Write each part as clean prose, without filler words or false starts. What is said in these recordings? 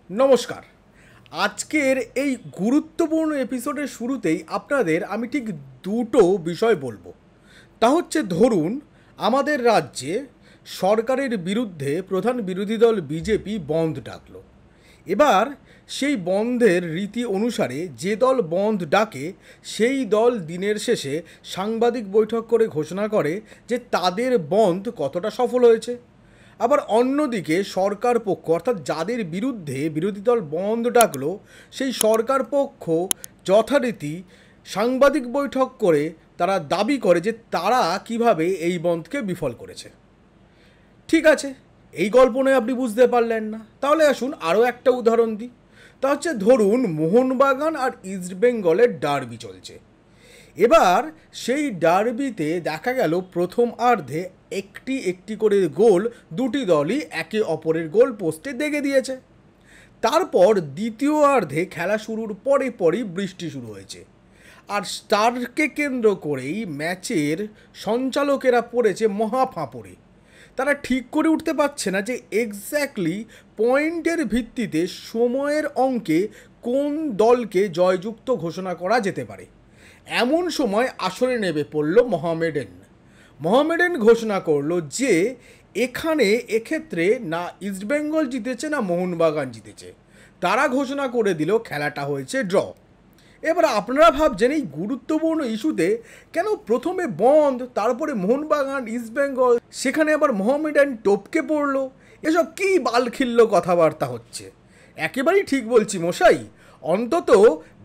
নমস্কার। আজকের এই গুরুত্বপূর্ণ এপিসোডের শুরুতেই আপনাদের আমি ঠিক দুটো বিষয় বলবো। তা হচ্ছে, ধরুন আমাদের রাজ্যে সরকারের বিরুদ্ধে প্রধান বিরোধী দল বিজেপি বন্ধ ডাকলো। এবার সেই বন্ধের রীতি অনুসারে যে দল বন্ধ ডাকে সেই দল দিনের শেষে সাংবাদিক বৈঠক করে ঘোষণা করে যে তাদের বন্ধ কতটা সফল হয়েছে। আবার অন্যদিকে সরকার পক্ষ, অর্থাৎ যাদের বিরুদ্ধে বিরোধী দল বন্ধ ডাকলো, সেই সরকার পক্ষ যথারীতি সাংবাদিক বৈঠক করে তারা দাবি করে যে তারা কিভাবে এই বন্ধকে বিফল করেছে। ঠিক আছে, এই গল্প নয় আপনি বুঝতে পারলেন না, তাহলে আসুন আরও একটা উদাহরণ দিই। তা হচ্ছে, ধরুন মোহনবাগান আর ইস্টবেঙ্গলের ডার্বি চলছে। এবার সেই ডার্বিতে দেখা গেল প্রথমার্ধে একটি একটি করে গোল দুটি দলই একে অপরের গোল পোস্টে দেখে দিয়েছে। তারপর দ্বিতীয়ার্ধে খেলা শুরুর পরে পরই বৃষ্টি শুরু হয়েছে, আর স্টারকে কেন্দ্র করেই ম্যাচের সঞ্চালকেরা পড়েছে মহা ফাঁপড়ে। তারা ঠিক করে উঠতে পারছে না যে এক্স্যাক্টলি পয়েন্টের ভিত্তিতে সময়ের অঙ্কে কোন দলকে জয়যুক্ত ঘোষণা করা যেতে পারে। এমন সময় আসরে নেমে পড়ল মোহামেডান ঘোষণা করলো যে এক্ষেত্রে না ইস্টবেঙ্গল জিতেছে না মোহনবাগান জিতেছে। তারা ঘোষণা করে দিল খেলাটা হয়েছে ড্র। এবার আপনারা ভাবছেন এই গুরুত্বপূর্ণ ইস্যুতে কেন প্রথমে বন্ধ, তারপরে মোহনবাগান ইস্টবেঙ্গল, সেখানে আবার মোহামেডান টপকে পড়লো। এসব কী বালখিল্য কথাবার্তা হচ্ছে। একেবারেই ঠিক বলছি মশাই। অন্তত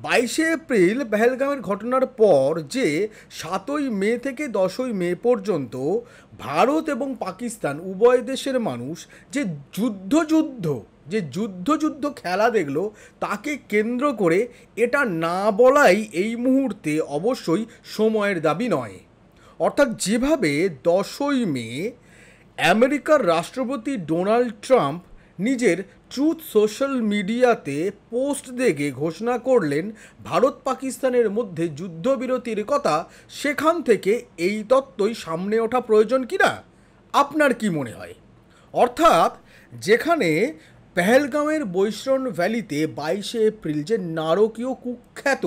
22শে এপ্রিল পেহেলগামের ঘটনার পর যে 7ই মে থেকে 10ই মে পর্যন্ত ভারত এবং পাকিস্তান উভয় দেশের মানুষ যে যুদ্ধ খেলা দেখলো, তাকে কেন্দ্র করে এটা না বলাই এই মুহূর্তে অবশ্যই সময়ের দাবি নয়। অর্থাৎ যেভাবে 10ই মে আমেরিকার রাষ্ট্রপতি ডোনাল্ড ট্রাম্প নিজের ট্রুথ সোশ্যাল মিডিয়াতে পোস্ট দেখে ঘোষণা করলেন ভারত পাকিস্তানের মধ্যে যুদ্ধবিরতির কথা, সেখান থেকে এই তত্ত্বই সামনে ওঠা প্রয়োজন কিনা আপনার কি মনে হয়? অর্থাৎ যেখানে পেহেলগামের বৈশরণ ভ্যালিতে 22শে এপ্রিল যে নারকীয় কুখ্যাত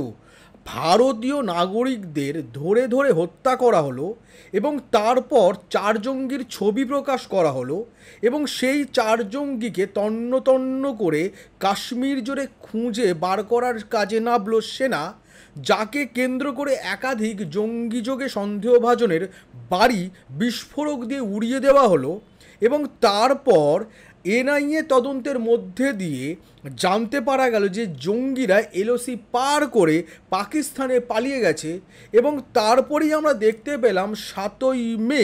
ভারতীয় নাগরিকদের ধরে ধরে হত্যা করা হলো এবং তারপর 4 জঙ্গির ছবি প্রকাশ করা হলো এবং সেই 4 জঙ্গিকে তন্ন তন্ন করে কাশ্মীর জুড়ে খুঁজে বার করার কাজে নামল সেনা, যাকে কেন্দ্র করে একাধিক জঙ্গিযোগে সন্দেহভাজনের বাড়ি বিস্ফোরক দিয়ে উড়িয়ে দেওয়া হলো এবং তারপর এনআইএ তদন্তের মধ্যে দিয়ে জানতে পারা গেল যে জঙ্গিরা এলওসি পার করে পাকিস্তানে পালিয়ে গেছে। এবং তারপরেই আমরা দেখতে পেলাম 7ই মে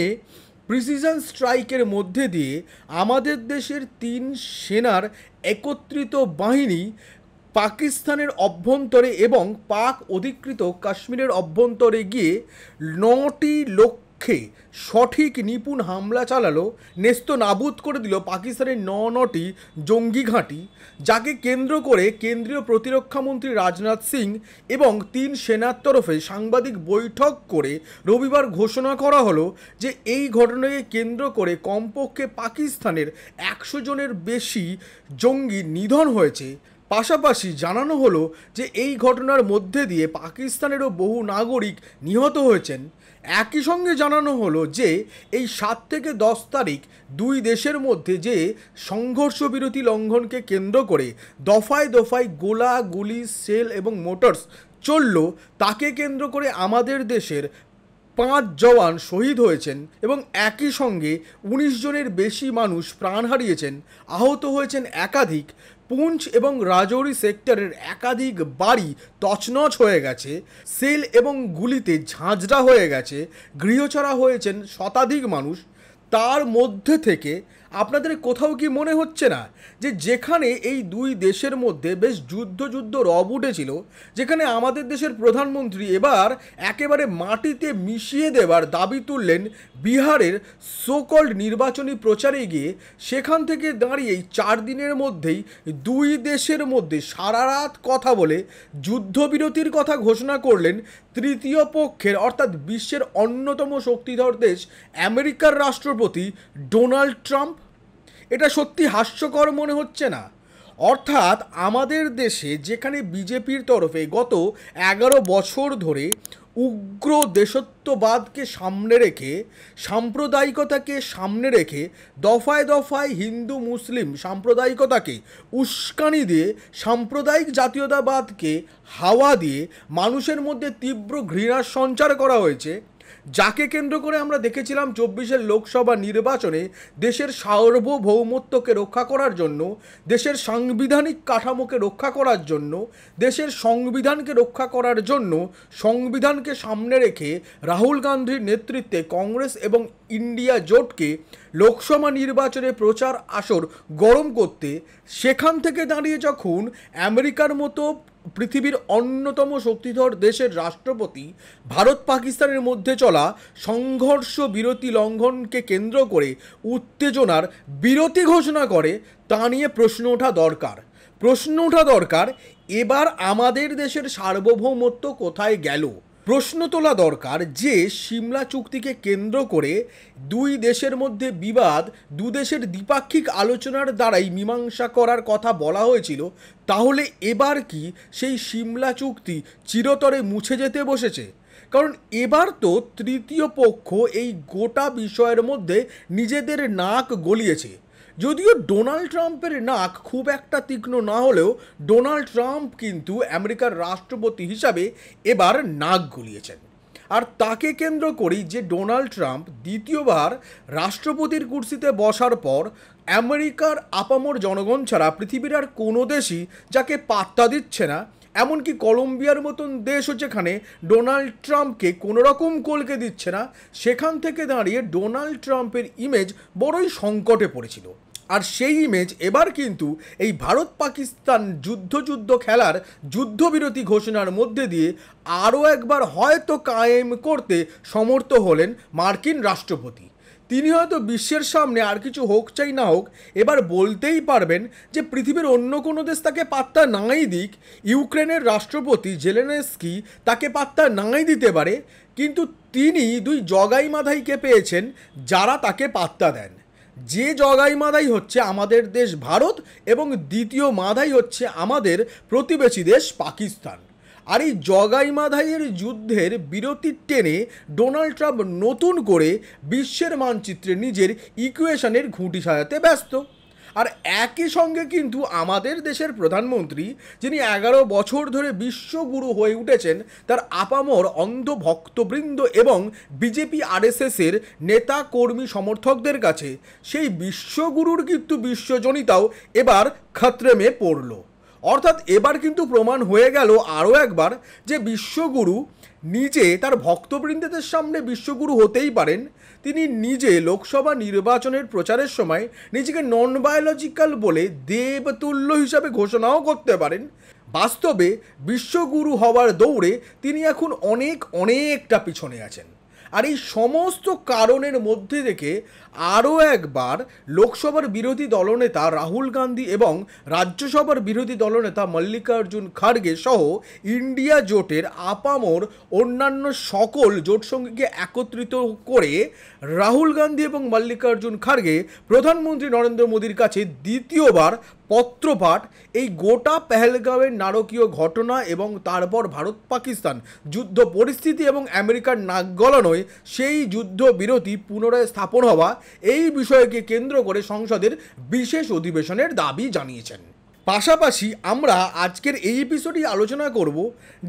প্রিসিশন স্ট্রাইকের মধ্যে দিয়ে আমাদের দেশের 3 সেনার একত্রিত বাহিনী পাকিস্তানের অভ্যন্তরে এবং পাক অধিকৃত কাশ্মীরের অভ্যন্তরে গিয়ে 9টি লক্ষ্যে সঠিক নিপুণ হামলা চালালো, নেস্তনাবুদ করে দিল পাকিস্তানের 9টি জঙ্গি ঘাঁটি, যাকে কেন্দ্র করে কেন্দ্রীয় প্রতিরক্ষামন্ত্রী রাজনাথ সিং এবং 3 সেনার তরফে সাংবাদিক বৈঠক করে রবিবার ঘোষণা করা হলো যে এই ঘটনাকে কেন্দ্র করে কমপক্ষে পাকিস্তানের 100 জনের বেশি জঙ্গি নিধন হয়েছে। পাশাপাশি জানানো হলো যে এই ঘটনার মধ্যে দিয়ে পাকিস্তানেরও বহু নাগরিক নিহত হয়েছেন। একই সঙ্গে জানানো হলো যে এই 7 থেকে 10 তারিখ দুই দেশের মধ্যে যে সংঘর্ষ বিরতি লঙ্ঘনকে কেন্দ্র করে দফায় দফায় গোলাগুলি, সেল এবং মোটরস চলল, তাকে কেন্দ্র করে আমাদের দেশের 5 জওয়ান শহীদ হয়েছেন এবং একই সঙ্গে 19 জনের বেশি মানুষ প্রাণ হারিয়েছেন, আহত হয়েছেন একাধিক। পুঞ্চ এবং রাজৌরি সেক্টরের একাধিক বাড়ি তছনছ হয়ে গেছে, সেল এবং গুলিতে ঝাঁঝরা হয়ে গেছে, গৃহছাড়া হয়েছেন শতাধিক মানুষ। তার মধ্যে থেকে আপনাদের কোথাও কি মনে হচ্ছে না যে যেখানে এই দুই দেশের মধ্যে বেশ যুদ্ধ রব উঠেছিল, যেখানে আমাদের দেশের প্রধানমন্ত্রী এবার একেবারে মাটিতে মিশিয়ে দেওয়ার দাবি তুললেন বিহারের সোকল্ড নির্বাচনী প্রচারে গিয়ে, সেখান থেকে দাঁড়িয়ে 4 দিনের মধ্যেই দুই দেশের মধ্যে সারা রাত কথা বলে যুদ্ধবিরতির কথা ঘোষণা করলেন তৃতীয় পক্ষের, অর্থাৎ বিশ্বের অন্যতম শক্তিধর দেশ আমেরিকার রাষ্ট্রপতি ডোনাল্ড ট্রাম্প। এটা সত্যি হাস্যকর মনে হচ্ছে না? অর্থাৎ আমাদের দেশে যেখানে বিজেপির তরফে গত 11 বছর ধরে উগ্র দেশত্ববাদকে সামনে রেখে, সাম্প্রদায়িকতাকে সামনে রেখে, দফায় দফায় হিন্দু মুসলিম সাম্প্রদায়িকতাকে উস্কানি দিয়ে, সাম্প্রদায়িক জাতীয়তাবাদকে হাওয়া দিয়ে মানুষের মধ্যে তীব্র ঘৃণার সঞ্চার করা হয়েছে, যাকে কেন্দ্র করে আমরা দেখেছিলাম 24-এর লোকসভা নির্বাচনে দেশের সার্বভৌমত্বকে রক্ষা করার জন্য, দেশের সাংবিধানিক কাঠামোকে রক্ষা করার জন্য, দেশের সংবিধানকে রক্ষা করার জন্য, সংবিধানকে সামনে রেখে রাহুল গান্ধীর নেতৃত্বে কংগ্রেস এবং ইন্ডিয়া জোটকে লোকসভা নির্বাচনে প্রচার আসর গরম করতে, সেখান থেকে দাঁড়িয়ে যখন আমেরিকার মতো পৃথিবীর অন্যতম শক্তিধর দেশের রাষ্ট্রপতি ভারত পাকিস্তানের মধ্যে চলা সংঘর্ষ বিরতি লঙ্ঘনকে কেন্দ্র করে উত্তেজনার বিরতি ঘোষণা করে, তা নিয়ে প্রশ্ন ওঠা দরকার এবার আমাদের দেশের সার্বভৌমত্ব কোথায় গেল। প্রশ্ন তোলা দরকার যে সিমলা চুক্তিকে কেন্দ্র করে দুই দেশের মধ্যে বিবাদ দু দেশের দ্বিপাক্ষিক আলোচনার দ্বারাই মীমাংসা করার কথা বলা হয়েছিল, তাহলে এবার কি সেই সিমলা চুক্তি চিরতরে মুছে যেতে বসেছে? কারণ এবার তো তৃতীয় পক্ষ এই গোটা বিষয়ের মধ্যে নিজেদের নাক গলিয়েছে। যদিও ডোনাল্ড ট্রাম্পের নাক খুব একটা তীক্ষ্ণ না হলেও ডোনাল্ড ট্রাম্প কিন্তু আমেরিকার রাষ্ট্রপতি হিসাবে এবার নাক গলিয়েছেন। আর তাকে কেন্দ্র করেই যে ডোনাল্ড ট্রাম্প দ্বিতীয়বার রাষ্ট্রপতির কুর্সিতে বসার পর আমেরিকার আপামর জনগণ ছাড়া পৃথিবীর আর কোনো দেশই যাকে পাত্তা দিচ্ছে না, এমনকি কলম্বিয়ার মতন দেশও যেখানে ডোনাল্ড ট্রাম্পকে কোনোরকম কলকে দিচ্ছে না, সেখান থেকে দাঁড়িয়ে ডোনাল্ড ট্রাম্পের ইমেজ বড়ই সংকটে পড়েছিল। আর সেই ইমেজ এবার কিন্তু এই ভারত পাকিস্তান যুদ্ধ খেলার যুদ্ধবিরতি ঘোষণার মধ্যে দিয়ে আরও একবার হয়তো কায়েম করতে সমর্থ হলেন মার্কিন রাষ্ট্রপতি। তিনি হয়তো বিশ্বের সামনে আর কিছু হোক চাই না হোক এবার বলতেই পারবেন যে পৃথিবীর অন্য কোনো দেশ তাকে পাত্তা নাই দিক, ইউক্রেনের রাষ্ট্রপতি জেলেনস্কি তাকে পাত্তা নাই দিতে পারে, কিন্তু তিনি দুই জগাই মাধাইকে পেয়েছেন যারা তাকে পাত্তা দেন। যে জগাই মাদাই হচ্ছে আমাদের দেশ ভারত এবং দ্বিতীয় মাদাই হচ্ছে আমাদের প্রতিবেশী দেশ পাকিস্তান। আর এই জগাই মাধাইয়ের যুদ্ধের বিরতি টেনে ডোনাল্ড ট্রাম্প নতুন করে বিশ্বের মানচিত্রে নিজের ইকুয়েশনের ঘুঁটি সাজাতে ব্যস্ত। আর একই সঙ্গে কিন্তু আমাদের দেশের প্রধানমন্ত্রী, যিনি 11 বছর ধরে বিশ্বগুরু হয়ে উঠেছেন তার আপামর অন্ধ ভক্তবৃন্দ এবং বিজেপি আরএসএসের নেতা কর্মী সমর্থকদের কাছে, সেই বিশ্বগুরুর কিন্তু বিশ্বজনিতাও এবার খতরে পড়ল। অর্থাৎ এবার কিন্তু প্রমাণ হয়ে গেল আরও একবার যে বিশ্বগুরু নিজে তার ভক্তবৃন্দদের সামনে বিশ্বগুরু হতেই পারেন। তিনি নিজে লোকসভা নির্বাচনের প্রচারের সময় নিজেকে নন বায়োলজিক্যাল বলে দেবতুল্য হিসাবে ঘোষণাও করতে পারেন। বাস্তবে বিশ্বগুরু হওয়ার দৌড়ে তিনি এখন অনেকটা পিছনে আছেন। আর এই সমস্ত কারণের মধ্যে থেকে আরও একবার লোকসভার বিরোধী দলনেতা রাহুল গান্ধী এবং রাজ্যসভার বিরোধী দলনেতা মল্লিকার্জুন খাড়গে সহ ইন্ডিয়া জোটের আপামর অন্যান্য সকল জোটসঙ্গীকে একত্রিত করে রাহুল গান্ধী এবং মল্লিকার্জুন খাড়গে প্রধানমন্ত্রী নরেন্দ্র মোদীর কাছে দ্বিতীয়বার পত্রপাঠ এই গোটা পেহেলগাঁওয়ের নারকীয় ঘটনা এবং তারপর ভারত পাকিস্তান যুদ্ধ পরিস্থিতি এবং আমেরিকার নাক গলানোয় সেই যুদ্ধ বিরতি পুনরায় স্থাপন হওয়া, এই বিষয়কে কেন্দ্র করে সংসদের বিশেষ অধিবেশনের দাবি জানিয়েছেন। পাশাপাশি আমরা আজকের এই এপিসোডে আলোচনা করব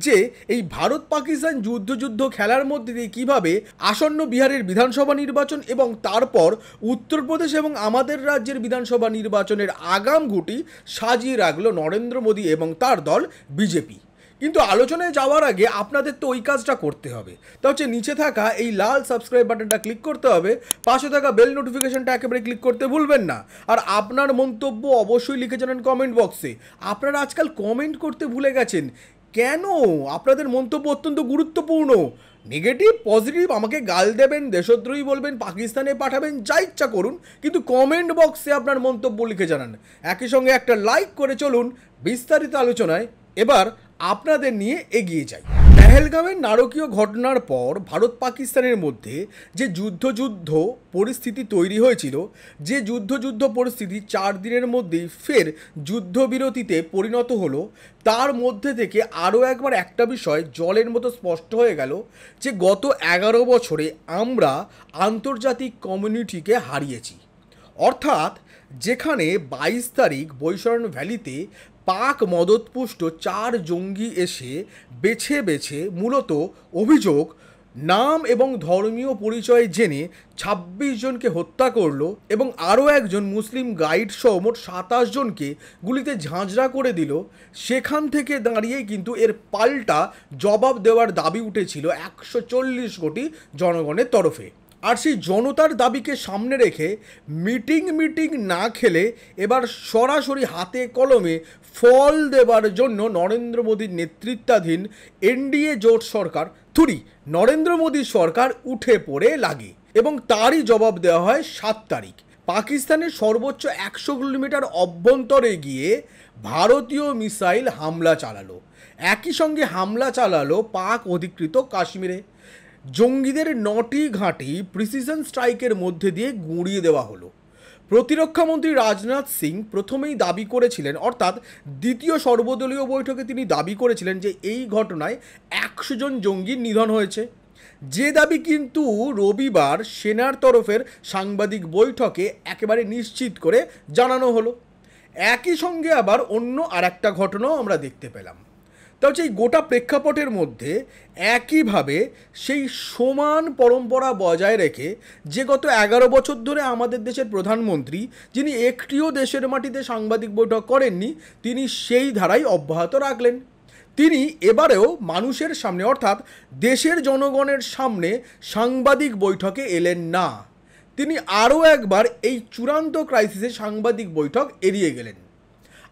যে এই ভারত পাকিস্তান যুদ্ধ খেলার মধ্যে দিয়ে কীভাবে আসন্ন বিহারের বিধানসভা নির্বাচন এবং তারপর উত্তরপ্রদেশ এবং আমাদের রাজ্যের বিধানসভা নির্বাচনের আগাম গুটি সাজিয়ে রাখলো নরেন্দ্র মোদী এবং তার দল বিজেপি। কিন্তু আলোচনায় যাওয়ার আগে আপনাদের তো ওই কাজটা করতে হবে, তা হচ্ছে নিচে থাকা এই লাল সাবস্ক্রাইব বাটনটা ক্লিক করতে হবে, পাশে থাকা বেল নোটিফিকেশনটা একেবারে ক্লিক করতে ভুলবেন না। আর আপনার মন্তব্য অবশ্যই লিখে জানান কমেন্ট বক্সে। আপনারা আজকাল কমেন্ট করতে ভুলে গেছেন কেন? আপনাদের মন্তব্য অত্যন্ত গুরুত্বপূর্ণ। নেগেটিভ পজিটিভ আমাকে গাল দেবেন, দেশদ্রোহী বলবেন, পাকিস্তানে পাঠাবেন, যা ইচ্ছা করুন, কিন্তু কমেন্ট বক্সে আপনার মন্তব্য লিখে জানান। একই সঙ্গে একটা লাইক করে চলুন বিস্তারিত আলোচনায় এবার আপনাদের নিয়ে এগিয়ে যাই। পেহেলগামের নারকীয় ঘটনার পর ভারত পাকিস্তানের মধ্যে যে যুদ্ধ পরিস্থিতি তৈরি হয়েছিল, যে যুদ্ধ পরিস্থিতি 4 দিনের মধ্যেই ফের যুদ্ধবিরতিতে পরিণত হলো, তার মধ্যে থেকে আরও একবার একটা বিষয় জলের মতো স্পষ্ট হয়ে গেল যে গত 11 বছরে আমরা আন্তর্জাতিক কমিউনিটিকে হারিয়েছি। অর্থাৎ যেখানে 22 তারিখ বৈশরণ ভ্যালিতে পাক মদতপুষ্ট 4 জঙ্গি এসে বেছে মূলত অভিযোগ, নাম এবং ধর্মীয় পরিচয় জেনে 26 জনকে হত্যা করলো এবং আরও একজন মুসলিম গাইড সহ মোট 27 জনকে গুলিতে ঝাঁঝরা করে দিল, সেখান থেকে দাঁড়িয়ে কিন্তু এর পাল্টা জবাব দেওয়ার দাবি উঠেছিল 140 কোটি জনগণের তরফে। আর সেই জনতার দাবিকে সামনে রেখে মিটিং না খেলে এবার সরাসরি হাতে কলমে ফল দেবার জন্য নরেন্দ্র মোদীর নেতৃত্বাধীন এনডিএ জোট সরকার নরেন্দ্র মোদী সরকার উঠে পড়ে লাগে এবং তারই জবাব দেওয়া হয় 7 তারিখ পাকিস্তানের সর্বোচ্চ 100 কিলোমিটার অভ্যন্তরে গিয়ে ভারতীয় মিসাইল হামলা চালালো। একই সঙ্গে হামলা চালালো পাক অধিকৃত কাশ্মীরে। জঙ্গিদের 9টি ঘাঁটি প্রিসিশন স্ট্রাইকের মধ্যে দিয়ে গুঁড়িয়ে দেওয়া হলো। প্রতিরক্ষামন্ত্রী রাজনাথ সিং প্রথমেই দাবি করেছিলেন, অর্থাৎ দ্বিতীয় সর্বদলীয় বৈঠকে তিনি দাবি করেছিলেন যে এই ঘটনায় 100 জন জঙ্গির নিধন হয়েছে, যে দাবি কিন্তু রবিবার সেনার তরফের সাংবাদিক বৈঠকে একেবারে নিশ্চিত করে জানানো হলো। একই সঙ্গে আবার অন্য আর একটা ঘটনাও আমরা দেখতে পেলাম। তা হচ্ছে এই গোটা প্রেক্ষাপটের মধ্যে একইভাবে সেই সমান পরম্পরা বজায় রেখে যে গত 11 বছর ধরে আমাদের দেশের প্রধানমন্ত্রী, যিনি একটিও দেশের মাটিতে সাংবাদিক বৈঠক করেননি, তিনি সেই ধারাই অব্যাহত রাখলেন। তিনি এবারেও মানুষের সামনে, অর্থাৎ দেশের জনগণের সামনে সাংবাদিক বৈঠকে এলেন না। তিনি আরও একবার এই চূড়ান্ত ক্রাইসিসে সাংবাদিক বৈঠক এড়িয়ে গেলেন।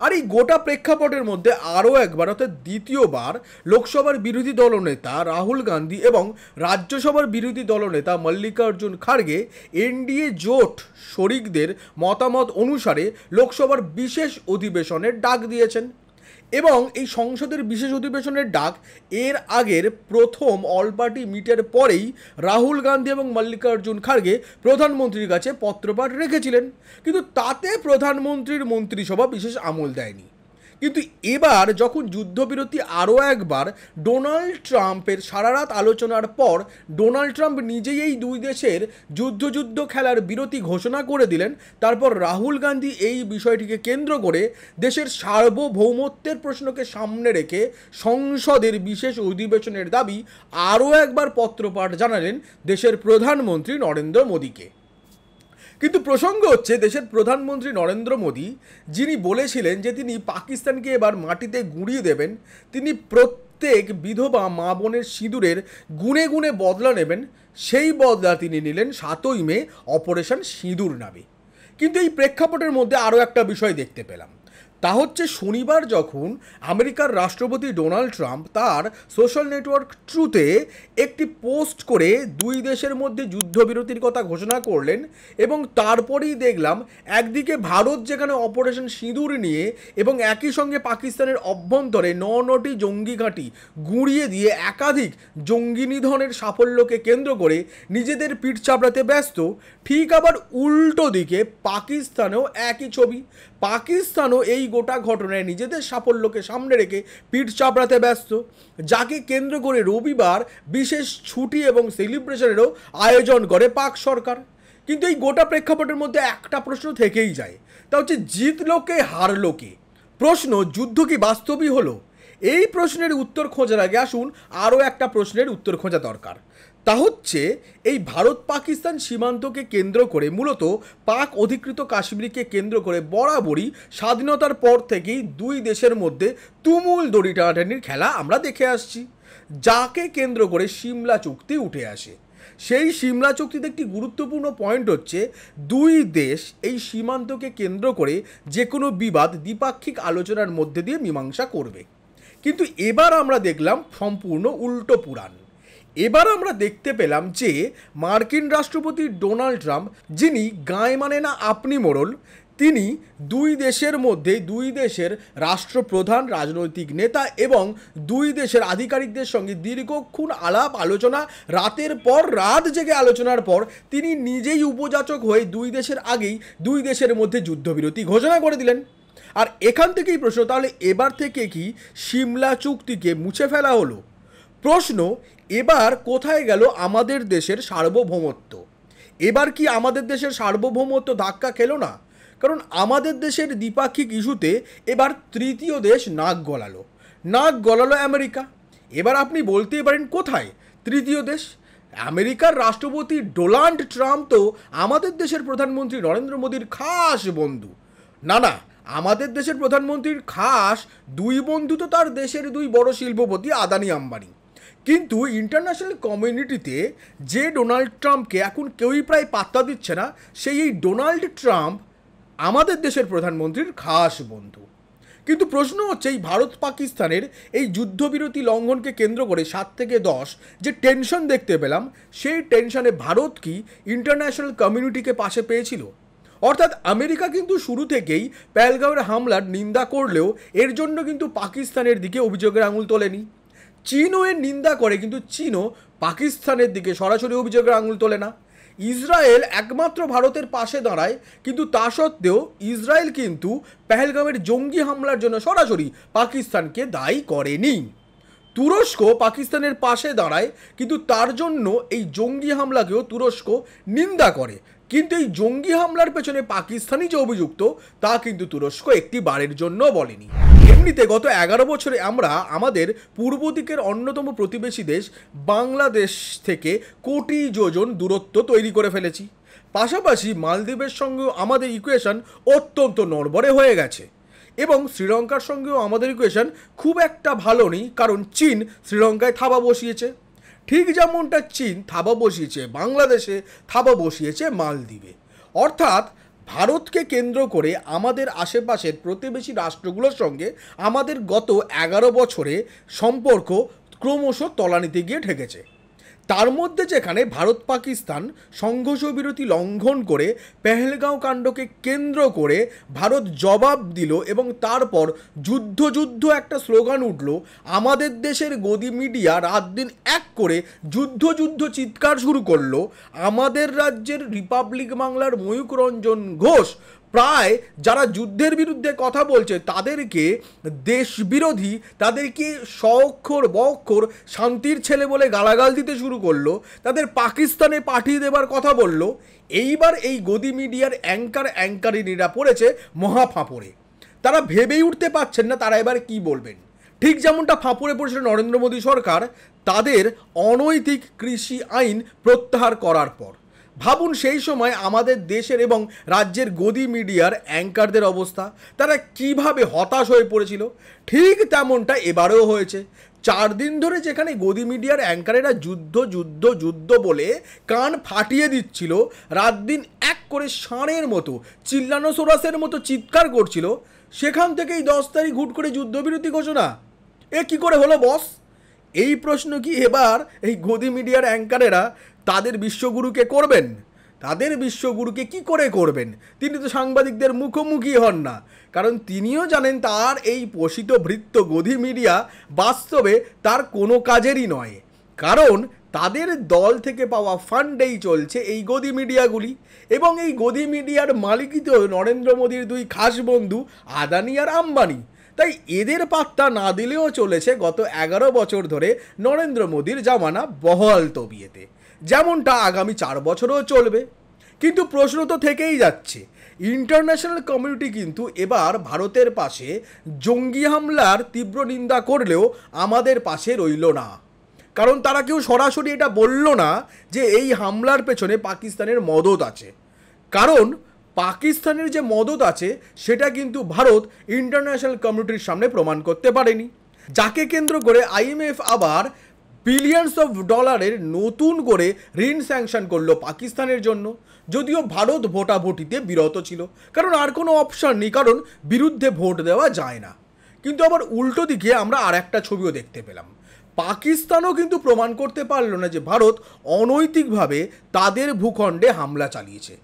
আর এই গোটা প্রেক্ষাপটের মধ্যে আরও একবার, অর্থাৎ দ্বিতীয়বার লোকসভার বিরোধী দলনেতা রাহুল গান্ধী এবং রাজ্যসভার বিরোধী দলনেতা মল্লিকার্জুন খাড়গে এনডিএ জোট শরিকদের মতামত অনুসারে লোকসভার বিশেষ অধিবেশনের ডাক দিয়েছেন এবং এই সংসদের বিশেষ অধিবেশনের ডাক এর আগের প্রথম অল পার্টি মিটের পরেই রাহুল গান্ধী এবং মল্লিকার্জুন খাড়গে প্রধানমন্ত্রীর কাছে পত্রপাঠ রেখেছিলেন, কিন্তু তাতে প্রধানমন্ত্রীর মন্ত্রিসভা বিশেষ আমল দেয়নি। কিন্তু এবার যখন যুদ্ধবিরতি আরও একবার ডোনাল্ড ট্রাম্পের সারারাত আলোচনার পর ডোনাল্ড ট্রাম্প নিজেই এই দুই দেশের যুদ্ধ খেলার বিরতি ঘোষণা করে দিলেন, তারপর রাহুল গান্ধী এই বিষয়টিকে কেন্দ্র করে দেশের সার্বভৌমত্বের প্রশ্নকে সামনে রেখে সংসদের বিশেষ অধিবেশনের দাবি আরও একবার পত্রপাঠ জানালেন দেশের প্রধানমন্ত্রী নরেন্দ্র মোদীকে। কিন্তু প্রসঙ্গ হচ্ছে দেশের প্রধানমন্ত্রী নরেন্দ্র মোদী, যিনি বলেছিলেন যে তিনি পাকিস্তানকে এবার মাটিতে গুঁড়িয়ে দেবেন, তিনি প্রত্যেক বিধবা মা বোনের সিঁদুরের গুণে গুণে বদলা নেবেন, সেই বদলা তিনি নিলেন 7ই মে অপারেশন সিঁদুর নামে। কিন্তু এই প্রেক্ষাপটের মধ্যে আরও একটা বিষয় দেখতে পেলাম, তা হচ্ছে শনিবার যখন আমেরিকার রাষ্ট্রপতি ডোনাল্ড ট্রাম্প তার সোশ্যাল নেটওয়ার্ক ট্রুথে একটি পোস্ট করে দুই দেশের মধ্যে যুদ্ধবিরতির কথা ঘোষণা করলেন এবং তারপরেই দেখলাম একদিকে ভারত যেখানে অপারেশন সিঁদুর নিয়ে এবং একই সঙ্গে পাকিস্তানের অভ্যন্তরে 9টি জঙ্গি ঘাঁটি গুঁড়িয়ে দিয়ে একাধিক জঙ্গি নিধনের সাফল্যকে কেন্দ্র করে নিজেদের পিঠ চাপড়াতে ব্যস্ত, ঠিক আবার উল্টো দিকে পাকিস্তানেও একই ছবি। পাকিস্তানও এই গোটা ঘটনায় নিজেদের সাফল্যকে সামনে রেখে পিঠ চাপড়াতে ব্যস্ত, যাকে কেন্দ্র করে রবিবার বিশেষ ছুটি এবং সেলিব্রেশনেরও আয়োজন করে পাক সরকার। কিন্তু এই গোটা প্রেক্ষাপটের মধ্যে একটা প্রশ্ন থেকেই যায়, তা হচ্ছে জিতলো কে হারলো কে? প্রশ্ন, যুদ্ধ কি বাস্তবই হলো? এই প্রশ্নের উত্তর খোঁজার আগে আসুন আরও একটা প্রশ্নের উত্তর খোঁজা দরকার, তা হচ্ছে এই ভারত পাকিস্তান সীমান্তকে কেন্দ্র করে, মূলত পাক অধিকৃত কাশ্মীরকে কেন্দ্র করে বরাবরই স্বাধীনতার পর থেকেই দুই দেশের মধ্যে তুমুল দড়ি টানাটানির খেলা আমরা দেখে আসছি, যাকে কেন্দ্র করে সিমলা চুক্তি উঠে আসে। সেই সিমলা চুক্তিতে একটি গুরুত্বপূর্ণ পয়েন্ট হচ্ছে দুই দেশ এই সীমান্তকে কেন্দ্র করে যে কোনো বিবাদ দ্বিপাক্ষিক আলোচনার মধ্যে দিয়ে মীমাংসা করবে। কিন্তু এবার আমরা দেখলাম সম্পূর্ণ উল্টো পুরাণ। এবার আমরা দেখতে পেলাম যে মার্কিন রাষ্ট্রপতি ডোনাল্ড ট্রাম্প, যিনি গায়ে মানে না আপনি মোড়ল, তিনি দুই দেশের মধ্যে দুই দেশের রাষ্ট্রপ্রধান, রাজনৈতিক নেতা এবং দুই দেশের আধিকারিকদের সঙ্গে দীর্ঘক্ষণ আলাপ আলোচনা, রাতের পর রাত জেগে আলোচনার পর তিনি নিজেই উপযাচক হয়ে দুই দেশের আগেই দুই দেশের মধ্যে যুদ্ধবিরতি ঘোষণা করে দিলেন। আর এখান থেকেই প্রশ্ন, তাহলে এবার থেকে কি সিমলা চুক্তিকে মুছে ফেলা হলো? প্রশ্ন, এবার কোথায় গেল আমাদের দেশের সার্বভৌমত্ব? এবার কি আমাদের দেশের সার্বভৌমত্ব ধাক্কা খেলো না? কারণ আমাদের দেশের দ্বিপাক্ষিক ইস্যুতে এবার তৃতীয় দেশ নাক গলালো আমেরিকা। এবার আপনি বলতেই পারেন কোথায় তৃতীয় দেশ? আমেরিকার রাষ্ট্রপতি ডোনাল্ড ট্রাম্প তো আমাদের দেশের প্রধানমন্ত্রী নরেন্দ্র মোদীর খাস বন্ধু। না, আমাদের দেশের প্রধানমন্ত্রীর খাস দুই বন্ধু তো তার দেশের দুই বড় শিল্পপতি আদানি আম্বানি। কিন্তু ইন্টারন্যাশনাল কমিউনিটিতে যে ডোনাল্ড ট্রাম্পকে এখন কেউই প্রায় পাত্তা দিচ্ছে না, সেই এই ডোনাল্ড ট্রাম্প আমাদের দেশের প্রধানমন্ত্রীর খাস বন্ধু। কিন্তু প্রশ্ন হচ্ছে, এই ভারত পাকিস্তানের এই যুদ্ধবিরতি লঙ্ঘনকে কেন্দ্র করে 7 থেকে 10 যে টেনশন দেখতে পেলাম, সেই টেনশনে ভারত কি ইন্টারন্যাশনাল কমিউনিটিকে পাশে পেয়েছিল? অর্থাৎ আমেরিকা কিন্তু শুরু থেকেই পেহেলগাঁওয়ের হামলার নিন্দা করলেও এর জন্য কিন্তু পাকিস্তানের দিকে অভিযোগের আঙুল তোলেনি। চীনও এর নিন্দা করে, কিন্তু চীনও পাকিস্তানের দিকে সরাসরি অভিযোগের আঙুল তোলে না। ইসরায়েল একমাত্র ভারতের পাশে দাঁড়ায়, কিন্তু তা সত্ত্বেও ইসরায়েল কিন্তু পেহেলগাঁওয়ের জঙ্গি হামলার জন্য সরাসরি পাকিস্তানকে দায়ী করেনি। তুরস্ক পাকিস্তানের পাশে দাঁড়ায়, কিন্তু তার জন্য এই জঙ্গি হামলাকেও তুরস্ক নিন্দা করে। কিন্তু এই জঙ্গি হামলার পেছনে পাকিস্তানি যে অভিযুক্ত, তা কিন্তু তুরস্ক একটি বারের জন্য বলেনি। এমনিতে গত 11 বছরে আমরা আমাদের পূর্ব দিকের অন্যতম প্রতিবেশী দেশ বাংলাদেশ থেকে কোটি যোজন দূরত্ব তৈরি করে ফেলেছি। পাশাপাশি মালদ্বীপের সঙ্গেও আমাদের ইকুয়েশন অত্যন্ত নড়বড়ে হয়ে গেছে, এবং শ্রীলঙ্কার সঙ্গেও আমাদের ইকুয়েশন খুব একটা ভালো নেই, কারণ চীন শ্রীলঙ্কায় থাবা বসিয়েছে। ঠিক যেমনটা চীন থাবা বসিয়েছে বাংলাদেশে, থাবা বসিয়েছে মালদ্বীপে। অর্থাৎ ভারতকে কেন্দ্র করে আমাদের আশেপাশের প্রতিবেশী রাষ্ট্রগুলোর সঙ্গে আমাদের গত 11 বছরে সম্পর্ক ক্রমশ তলানিতে গিয়ে ঠেকেছে। তার মধ্যে যেখানে ভারত পাকিস্তান সংঘর্ষ বিরতি লঙ্ঘন করে পেহেলগাঁও কাণ্ডকে কেন্দ্র করে ভারত জবাব দিল, এবং তারপর যুদ্ধ একটা স্লোগান উঠল, আমাদের দেশের গদি মিডিয়া রাত দিন এক করে যুদ্ধ চিৎকার শুরু করলো। আমাদের রাজ্যের রিপাবলিক বাংলার ময়ূক রঞ্জন ঘোষ প্রায় যারা যুদ্ধের বিরুদ্ধে কথা বলছে তাদেরকে দেশবিরোধী, তাদেরকে সঅক্ষর বক্ষর শান্তির ছেলে বলে গালাগাল দিতে শুরু করলো, তাদের পাকিস্তানে পাঠিয়ে দেবার কথা বলল। এইবার এই গদি মিডিয়ার অ্যাঙ্কারিনীরা পড়েছে মহা ফাঁপড়ে। তারা ভেবেই উঠতে পারছেন না তারা এবার কি বলবেন। ঠিক যেমনটা ফাঁপড়ে পড়েছিল নরেন্দ্র মোদী সরকার তাদের অনৈতিক কৃষি আইন প্রত্যাহার করার পর। ভাবুন সেই সময় আমাদের দেশের এবং রাজ্যের গদি মিডিয়ার অ্যাঙ্কারদের অবস্থা, তারা কিভাবে হতাশ হয়ে পড়েছিল। ঠিক তেমনটা এবারেও হয়েছে। 4 দিন ধরে যেখানে গদি মিডিয়ার অ্যাঙ্কারেরা যুদ্ধ বলে কান ফাটিয়ে দিচ্ছিল, রাত দিন এক করে ষাঁড়ের মতো চিল্লানোসোরাসের মতো চিৎকার করছিল, সেখান থেকেই 10 তারিখ হুট করে যুদ্ধবিরতি ঘোষণা। এ কি করে হলো বস? এই প্রশ্ন কি এবার এই গদি মিডিয়ার অ্যাঙ্কারেরা তাদের বিশ্বগুরুকে করবেন? তাদের বিশ্বগুরুকে কি করে করবেন? তিনি তো সাংবাদিকদের মুখোমুখি হন না, কারণ তিনিও জানেন তার এই পোষিত ভৃত্য গদি মিডিয়া বাস্তবে তার কোনো কাজেরই নয়, কারণ তাদের দল থেকে পাওয়া ফান্ডেই চলছে এই গদি মিডিয়াগুলি, এবং এই গদি মিডিয়ার মালিকই তো নরেন্দ্র মোদীর দুই খাস বন্ধু আদানি আর আম্বানি। তাই এদের পাত্তা না দিলেও চলেছে গত 11 বছর ধরে নরেন্দ্র মোদীর জামানা বহাল তবিয়েতে, যেমনটা আগামী 4 বছরও চলবে। কিন্তু প্রশ্ন তো থেকেই যাচ্ছে, ইন্টারন্যাশনাল কমিউনিটি কিন্তু এবার ভারতের পাশে জঙ্গি হামলার তীব্র নিন্দা করলেও আমাদের পাশে রইল না, কারণ তারা কেউ সরাসরি এটা বলল না যে এই হামলার পেছনে পাকিস্তানের মদত আছে। কারণ পাকিস্তানের যে মদত আছে সেটা কিন্তু ভারত ইন্টারন্যাশনাল কমিউনিটির সামনে প্রমাণ করতে পারেনি, যাকে কেন্দ্র করে আইএমএফ আবার বিলিয়নস অফ ডলারের নতুন করে ঋণ স্যাংশন করলো পাকিস্তানের জন্য। যদিও ভারত ভোটাভুটিতে বিরত ছিল, কারণ আর কোনো অপশন নেই, কারণ বিরুদ্ধে ভোট দেওয়া যায় না। কিন্তু আবার উল্টো দিকে আমরা আর একটা ছবিও দেখতে পেলাম, পাকিস্তানও কিন্তু প্রমাণ করতে পারল না যে ভারত অনৈতিকভাবে তাদের ভূখণ্ডে হামলা চালিয়েছে।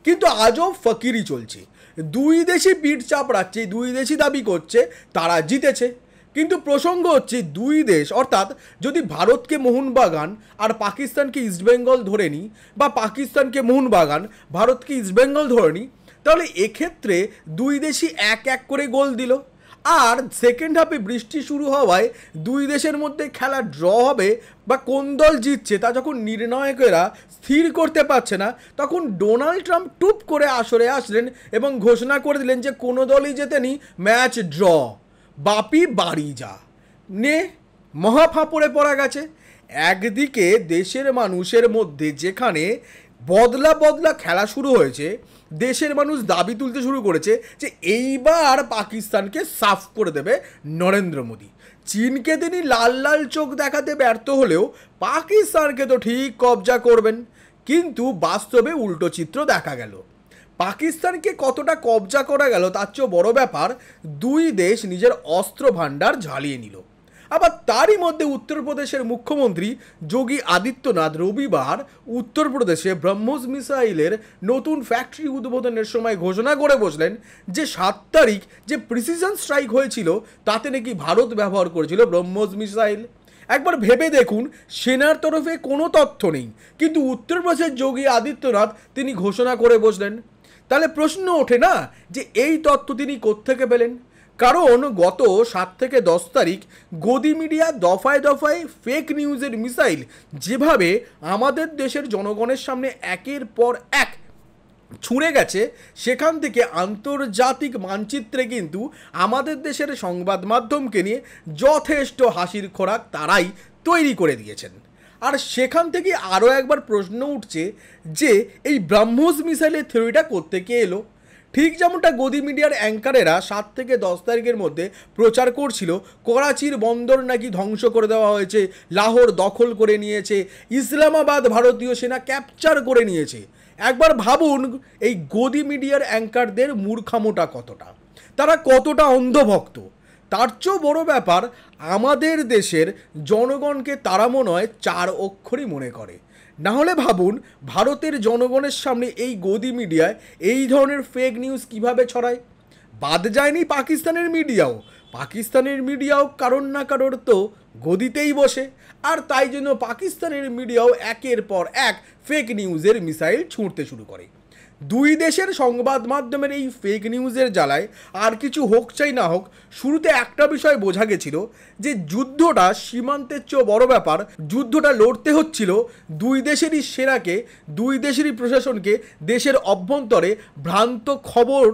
কিন্তু আজও ফকিরি চলছে। দুই দেশই পিঠ চাপড়াচ্ছে, দুই দেশই দাবি করছে তারা জিতেছে। কিন্তু প্রসঙ্গ হচ্ছে দুই দেশ, অর্থাৎ যদি ভারতকে মোহনবাগান আর পাকিস্তানকে ইস্টবেঙ্গল ধরে নিই, বা পাকিস্তানকে মোহনবাগান ভারতকে ইস্টবেঙ্গল ধরে নিই, তাহলে এক্ষেত্রে দুই দেশই এক এক করে গোল দিল। আর সেকেন্ড হাফে বৃষ্টি শুরু হওয়ায় দুই দেশের মধ্যে খেলা ড্র হবে বা কোন দল জিতছে তা যখন নির্ণায়কেরা স্থির করতে পারছে না, তখন ডোনাল্ড ট্রাম্প টুপ করে আসরে আসলেন এবং ঘোষণা করে দিলেন যে কোনো দলই জেতেনি, ম্যাচ ড্র, বাপি বাড়ি যা। নে মহা ফাঁপড়ে পড়া গেছে। একদিকে দেশের মানুষের মধ্যে যেখানে বদলা বদলা খেলা শুরু হয়েছে, দেশের মানুষ দাবি তুলতে শুরু করেছে যে এইবার পাকিস্তানকে সাফ করে দেবে নরেন্দ্র মোদী। চীনকে তিনি লাল লাল চোখ দেখাতে ব্যর্থ হলেও পাকিস্তানকে তো ঠিক কবজা করবেন। কিন্তু বাস্তবে উল্টো চিত্র দেখা গেল। পাকিস্তানকে কতটা কবজা করা গেল তার চেয়েও বড় ব্যাপার, দুই দেশ নিজের অস্ত্র ভাণ্ডার ঝালিয়ে নিল। আবার তারই মধ্যে উত্তরপ্রদেশের মুখ্যমন্ত্রী যোগী আদিত্যনাথ রবিবার উত্তরপ্রদেশে ব্রহ্মোস মিসাইলের নতুন ফ্যাক্টরি উদ্বোধনের সময় ঘোষণা করে বসলেন যে 7 তারিখ যে প্রিসিশন স্ট্রাইক হয়েছিল তাতে নাকি ভারত ব্যবহার করেছিল ব্রহ্মোস মিসাইল। একবার ভেবে দেখুন, সেনার তরফে কোনো তথ্য নেই, কিন্তু উত্তরপ্রদেশের যোগী আদিত্যনাথ তিনি ঘোষণা করে বসলেন। তাহলে প্রশ্ন ওঠে না যে এই তথ্য তিনি কোত্থেকে পেলেন? কারণ গত 7 থেকে 10 তারিখ গদি মিডিয়া দফায় দফায় ফেক নিউজের মিসাইল যেভাবে আমাদের দেশের জনগণের সামনে একের পর এক ছুঁড়ে গেছে, সেখান থেকে আন্তর্জাতিক মানচিত্রে কিন্তু আমাদের দেশের সংবাদ মাধ্যমকে নিয়ে যথেষ্ট হাসির খোরাক তারাই তৈরি করে দিয়েছেন। আর সেখান থেকে আরও একবার প্রশ্ন উঠছে যে এই ব্রহ্মোস মিসাইলের থিওরিটা কোত্থেকে এলো। ঠিক যেমনটা গদি মিডিয়ার অ্যাঙ্কারেরা 7 থেকে 10 তারিখের মধ্যে প্রচার করছিল করাচির বন্দর নাকি ধ্বংস করে দেওয়া হয়েছে, লাহোর দখল করে নিয়েছে, ইসলামাবাদ ভারতীয় সেনা ক্যাপচার করে নিয়েছে। একবার ভাবুন এই গদি মিডিয়ার অ্যাঙ্কারদের মূর্খামোটা কতটা, তারা কতটা অন্ধভক্ত। তার চেয়েও বড় ব্যাপার, আমাদের দেশের জনগণকে তারা মনে হয় 4 অক্ষরই মনে করে। না হলে ভাবুন ভারতের জনগণের সামনে এই গদি মিডিয়ায় এই ধরনের ফেক নিউজ কিভাবে ছড়ায়। বাদ যায়নি পাকিস্তানের মিডিয়াও কারোর না কারোর তো গদিতেই বসে, আর তাই জন্য পাকিস্তানের মিডিয়াও একের পর এক ফেক নিউজের মিসাইল ছুঁড়তে শুরু করে। দুই দেশের সংবাদ মাধ্যমের এই ফেক নিউজের জ্বালায় আর কিছু হোক চাই না হোক, শুরুতে একটা বিষয় বোঝা গেছিল যে যুদ্ধটা সীমান্তের চেয়েও বড় ব্যাপার। যুদ্ধটা লড়তে হচ্ছিল দুই দেশেরই সেনাকে, দুই দেশেরই প্রশাসনকে দেশের অভ্যন্তরে ভ্রান্ত খবর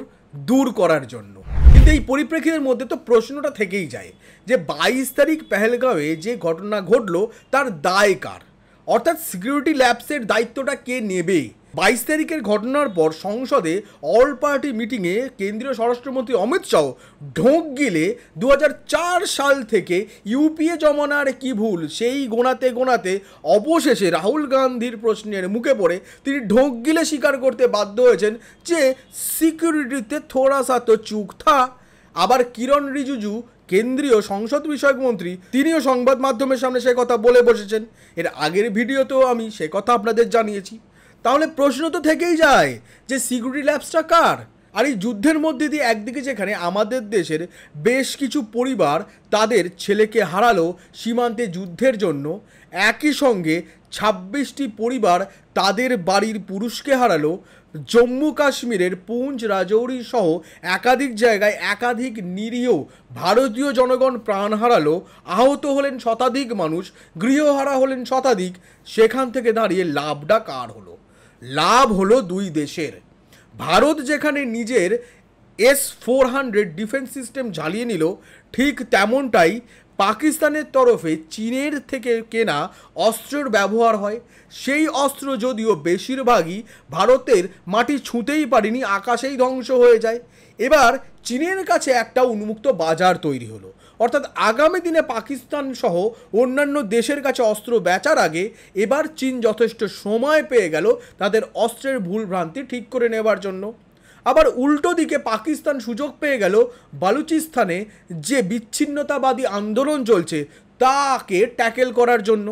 দূর করার জন্য। কিন্তু এই পরিপ্রেক্ষিতের মধ্যে তো প্রশ্নটা থেকেই যায় যে 22 তারিখ পেহেলগাঁওয়ে যে ঘটনা ঘটলো তার দায় কার, অর্থাৎ সিকিউরিটি ল্যাবসের দায়িত্বটা কে নেবে। 22 তারিখের ঘটনার পর সংসদে অল পার্টি মিটিংয়ে কেন্দ্রীয় স্বরাষ্ট্রমন্ত্রী অমিত শাহ ঢোক গিলে 2004 সাল থেকে ইউপিএ জমানার কি ভুল সেই গোনাতে গোনাতে অবশেষে রাহুল গান্ধীর প্রশ্নের মুখে পড়ে তিনি ঢোক গিলে স্বীকার করতে বাধ্য হয়েছেন যে সিকিউরিটিতে থোড়া সা তো চুক থা। আবার কিরণ রিজিজু কেন্দ্রীয় সংসদ বিষয়ক মন্ত্রী তিনিও সংবাদ মাধ্যমের সামনে সে কথা বলে বসেছেন। এর আগের ভিডিওতেও আমি সে কথা আপনাদের জানিয়েছি। তাহলে প্রশ্ন তো থেকেই যায় যে সিকিউরিটি ল্যাবসটা কার? আর এই যুদ্ধের মধ্যে দিয়ে একদিকে যেখানে আমাদের দেশের বেশ কিছু পরিবার তাদের ছেলেকে হারালো সীমান্তে যুদ্ধের জন্য, একই সঙ্গে 26টি পরিবার তাদের বাড়ির পুরুষকে হারালো, জম্মু কাশ্মীরের পুঞ্চ রাজৌরি সহ একাধিক জায়গায় একাধিক নিরীহ ভারতীয় জনগণ প্রাণ হারালো, আহত হলেন শতাধিক মানুষ, গৃহহারা হলেন শতাধিক। সেখান থেকে দাঁড়িয়ে লাভটা কার হলো? লাভ হলো দুই দেশের। ভারত যেখানে নিজের S-400 ডিফেন্স সিস্টেম ঝালিয়ে নিল, ঠিক তেমনটাই পাকিস্তানের তরফে চীনের থেকে কেনা অস্ত্রের ব্যবহার হয়। সেই অস্ত্র যদিও বেশিরভাগই ভারতের মাটি ছুঁতেই পারেনি, আকাশেই ধ্বংস হয়ে যায়। এবার চীনের কাছে একটা উন্মুক্ত বাজার তৈরি হলো, অর্থাৎ আগামী দিনে পাকিস্তান সহ অন্যান্য দেশের কাছে অস্ত্র বেচার আগে এবার চীন যথেষ্ট সময় পেয়ে গেল তাদের অস্ত্রের ভুলভ্রান্তি ঠিক করে নেবার জন্য। আবার উল্টো দিকে পাকিস্তান সুযোগ পেয়ে গেল বালুচিস্তানে যে বিচ্ছিন্নতাবাদী আন্দোলন চলছে তাকে ট্যাকেল করার জন্য।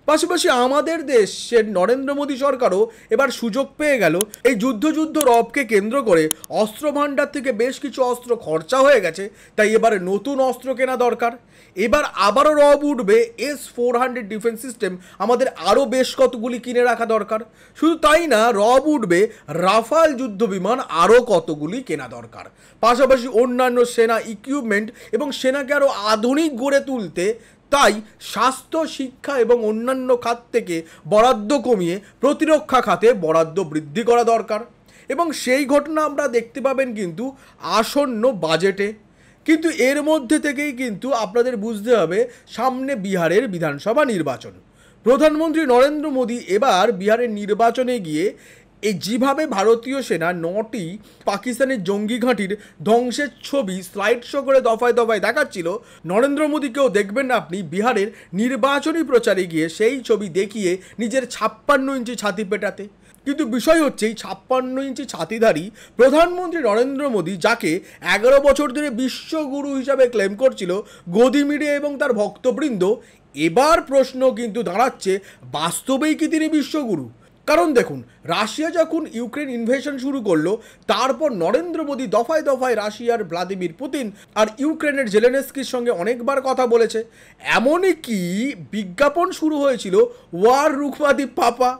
পাশাপাশি আমাদের দেশের নরেন্দ্র মোদী সরকারও এবার সুযোগ পেয়ে গেল এই যুদ্ধ রবকে কেন্দ্র করে অস্ত্র ভাণ্ডার থেকে বেশ কিছু অস্ত্র খরচা হয়ে গেছে, তাই এবার নতুন অস্ত্র কেনা দরকার। এবার আবারও রব উঠবে S-400 ডিফেন্স সিস্টেম, আমাদের আরও বেশ কতগুলি কিনে রাখা দরকার। শুধু তাই না, রব উঠবে রাফাল যুদ্ধ বিমান আরও কতগুলি কেনা দরকার। পাশাপাশি অন্যান্য সেনা ইকুইপমেন্ট এবং সেনাকে আরও আধুনিক গড়ে তুলতে তাই স্বাস্থ্য, শিক্ষা এবং অন্যান্য খাত থেকে বরাদ্দ কমিয়ে প্রতিরক্ষা খাতে বরাদ্দ বৃদ্ধি করা দরকার। এবং সেই ঘটনা আমরা দেখতে পাবেন কিন্তু আসন্ন বাজেটে। কিন্তু এর মধ্যে থেকেই কিন্তু আপনাদের বুঝতে হবে সামনে বিহারের বিধানসভা নির্বাচন। প্রধানমন্ত্রী নরেন্দ্র মোদী এবার বিহারের নির্বাচনে গিয়ে এই যেভাবে ভারতীয় সেনা 9টি পাকিস্তানের জঙ্গি ঘাঁটির ধ্বংসের ছবি স্লাইড শো করে দফায় দফায় দেখাচ্ছিল, নরেন্দ্র মোদীকেও দেখবেন আপনি বিহারের নির্বাচনী প্রচারে গিয়ে সেই ছবি দেখিয়ে নিজের 56 ইঞ্চি ছাতি পেটাতে। কিন্তু বিষয় হচ্ছে এই 56 ইঞ্চি ছাতিধারী প্রধানমন্ত্রী নরেন্দ্র মোদী, যাকে 11 বছর ধরে বিশ্বগুরু হিসাবে ক্লেম করছিল গদি মিডিয়া এবং তার ভক্তবৃন্দ, এবার প্রশ্ন কিন্তু দাঁড়াচ্ছে বাস্তবেই কি তিনি বিশ্বগুরু? কারণ দেখুন, রাশিয়া যখন ইউক্রেন ইনভেশন শুরু করলো, তারপর নরেন্দ্র মোদী দফায় দফায় রাশিয়ার ভ্লাদিমির পুতিন আর ইউক্রেনের জেলেনস্কির সঙ্গে অনেকবার কথা বলেছে। এমনই কি বিজ্ঞাপন শুরু হয়েছিল ওয়ার রুখবাদি পাপা,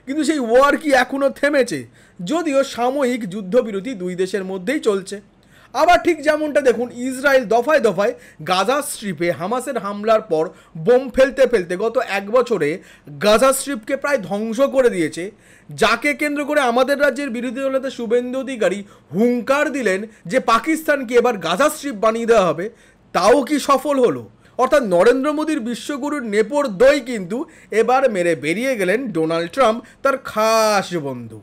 কিন্তু সেই ওয়ার কি এখনও থেমেছে? যদিও সাময়িক যুদ্ধবিরতি দুই দেশের মধ্যেই চলছে। আবার ঠিক যেমনটা দেখুন, ইসরায়েল দফায় দফায় গাজা স্ট্রিপে হামাসের হামলার পর বোম ফেলতে ফেলতে গত 1 বছরে গাজা স্ট্রিপকে প্রায় ধ্বংস করে দিয়েছে, যাকে কেন্দ্র করে আমাদের রাজ্যের বিরোধী দলনেতা শুভেন্দু অধিকারী হুঙ্কার দিলেন যে পাকিস্তানকে এবার গাজা স্ট্রিপ বানিয়ে দেওয়া হবে। তাও কি সফল হলো? অর্থাৎ নরেন্দ্র মোদীর বিশ্বগুরুর নেপোর দই কিন্তু এবার মেরে বেরিয়ে গেলেন ডোনাল্ড ট্রাম্প, তার খাস বন্ধু।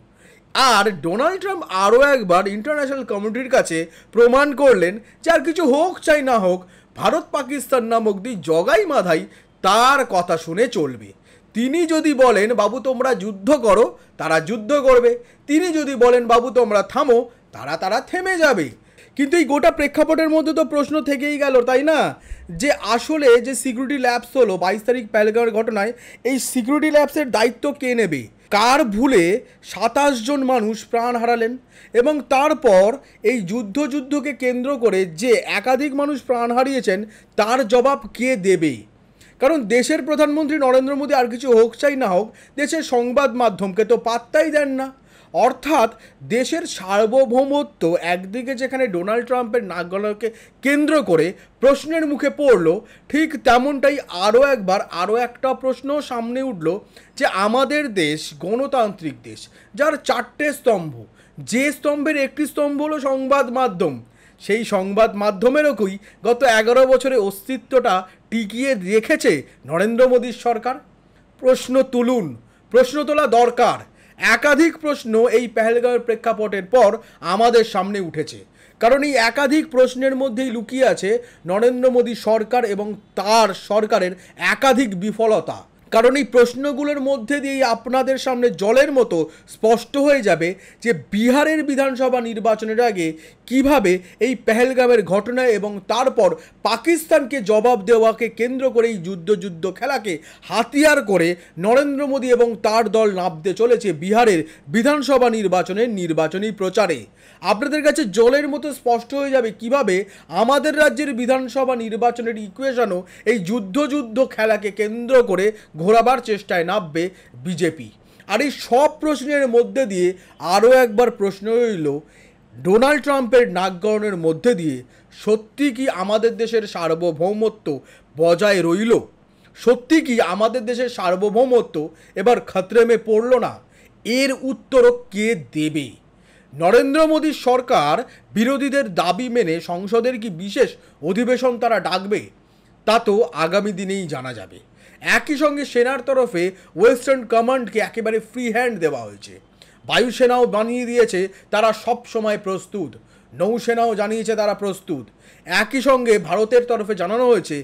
আর ডোনাল্ড ট্রাম্প আরও একবার ইন্টারন্যাশনাল কমিউনিটির কাছে প্রমাণ করলেন যে আর কিছু হোক চাই না হোক, ভারত পাকিস্তান নামক দুই জগাই মাধাই তার কথা শুনে চলবে। তিনি যদি বলেন বাবু তোমরা যুদ্ধ করো, তারা যুদ্ধ করবে। তিনি যদি বলেন বাবু তোমরা থামো, তারা থেমে যাবে। কিন্তু এই গোটা প্রেক্ষাপটের মধ্যে তো প্রশ্ন থেকেই গেল, তাই না, যে আসলে যে সিকিউরিটি ল্যাপস হলো 22 তারিখ পেহেলগাঁওয়ের ঘটনায়, এই সিকিউরিটি ল্যাপসের দায়িত্ব কে নেবে? কার ভুলে 27 জন মানুষ প্রাণ হারালেন? এবং তারপর এই যুদ্ধকে কেন্দ্র করে যে একাধিক মানুষ প্রাণ হারিয়েছেন, তার জবাব কে দেবে? কারণ দেশের প্রধানমন্ত্রী নরেন্দ্র মোদী আর কিছু হোক চাই না হোক, দেশের সংবাদ মাধ্যমকে তো পাত্তাই দেন না। অর্থাৎ দেশের সার্বভৌমত্ব একদিকে যেখানে ডোনাল্ড ট্রাম্পের নাক গলাকে কেন্দ্র করে প্রশ্নের মুখে পড়ল, ঠিক তেমনটাই আরও একটা প্রশ্ন সামনে উঠল যে আমাদের দেশ গণতান্ত্রিক দেশ, যার 4টে স্তম্ভ, যে স্তম্ভের একটি স্তম্ভ হলো সংবাদ মাধ্যম, সেই সংবাদ মাধ্যমেরও গত 11 বছরে অস্তিত্বটা টিকিয়ে রেখেছে নরেন্দ্র মোদীর সরকার। প্রশ্ন তুলুন, প্রশ্ন তোলা দরকার। একাধিক প্রশ্ন এই পেহেলগাঁওয়ের প্রেক্ষাপটের পর আমাদের সামনে উঠেছে, কারণ এই একাধিক প্রশ্নের মধ্যেই লুকিয়ে আছে নরেন্দ্র মোদী সরকার এবং তার সরকারের একাধিক বিফলতা। কারণ এই প্রশ্নগুলোর মধ্যে দিয়েই আপনাদের সামনে জলের মতো স্পষ্ট হয়ে যাবে যে বিহারের বিধানসভা নির্বাচনের আগে কিভাবে এই পেহেলগাঁওয়ের ঘটনা এবং তারপর পাকিস্তানকে জবাব দেওয়াকে কেন্দ্র করে এই যুদ্ধ খেলাকে হাতিয়ার করে নরেন্দ্র মোদী এবং তার দল নামতে চলেছে বিহারের বিধানসভা নির্বাচনের নির্বাচনী প্রচারে। আপনাদের কাছে জলের মতো স্পষ্ট হয়ে যাবে কিভাবে আমাদের রাজ্যের বিধানসভা নির্বাচনের ইকুয়েশনও এই যুদ্ধ খেলাকে কেন্দ্র করে ঘোরাবার চেষ্টায় নামবে বিজেপি। আর এই সব প্রশ্নের মধ্যে দিয়ে আরও একবার প্রশ্ন রইল, ডোনাল্ড ট্রাম্পের নাক গলানোর মধ্যে দিয়ে সত্যি কি আমাদের দেশের সার্বভৌমত্ব বজায় রইল? সত্যি কি আমাদের দেশের সার্বভৌমত্ব এবার খতরে পড়ল না? এর উত্তরও কে দেবে? নরেন্দ্র মোদীর সরকার বিরোধীদের দাবি মেনে সংসদের কি বিশেষ অধিবেশন তারা ডাকবে? তা তো আগামী দিনেই জানা যাবে। একই সঙ্গে সেনার তরফে ওয়েস্টার্ন কমান্ডকে একেবারে ফ্রি হ্যান্ড দেওয়া হয়েছে। বায়ুসেনাও বানিয়ে দিয়েছে তারা সব সময় প্রস্তুত, নৌসেনাও জানিয়েছে তারা প্রস্তুত। একই সঙ্গে ভারতের তরফে জানানো হয়েছে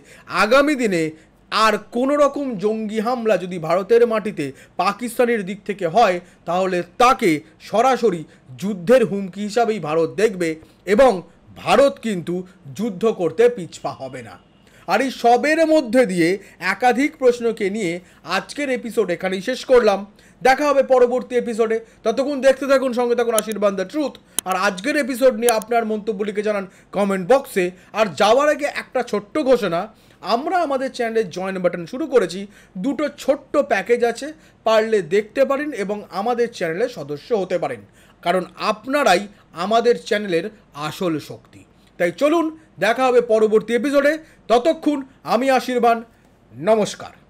আগামী দিনে আর কোনো রকম জঙ্গি হামলা যদি ভারতের মাটিতে পাকিস্তানের দিক থেকে হয়, তাহলে তাকে সরাসরি যুদ্ধের হুমকি হিসাবেই ভারত দেখবে এবং ভারত কিন্তু যুদ্ধ করতে পিছপা হবে না। আর এই সবের মধ্যে দিয়ে একাধিক প্রশ্নকে নিয়ে আজকের এপিসোড এখানেই শেষ করলাম। দেখা হবে পরবর্তী এপিসোডে। ততক্ষণ দেখতে থাকুন, সঙ্গে থাকুন আশীর্বাদ দ্য ট্রুথ। আর আজকের এপিসোড নিয়ে আপনার মন্তব্য লিখে জানান কমেন্ট বক্সে। আর যাওয়ার আগে একটা ছোট্ট ঘোষণা, আমরা আমাদের চ্যানেলে জয়েন বাটন শুরু করেছি। দুটো ছোট্ট প্যাকেজ আছে, পারলে দেখতে পারেন এবং আমাদের চ্যানেলে সদস্য হতে পারেন, কারণ আপনারাই আমাদের চ্যানেলের আসল শক্তি। তাই চলুন, দেখা হবে পরবর্তী এপিসোডে। ততক্ষণ আমি আশীর্বাদ, নমস্কার।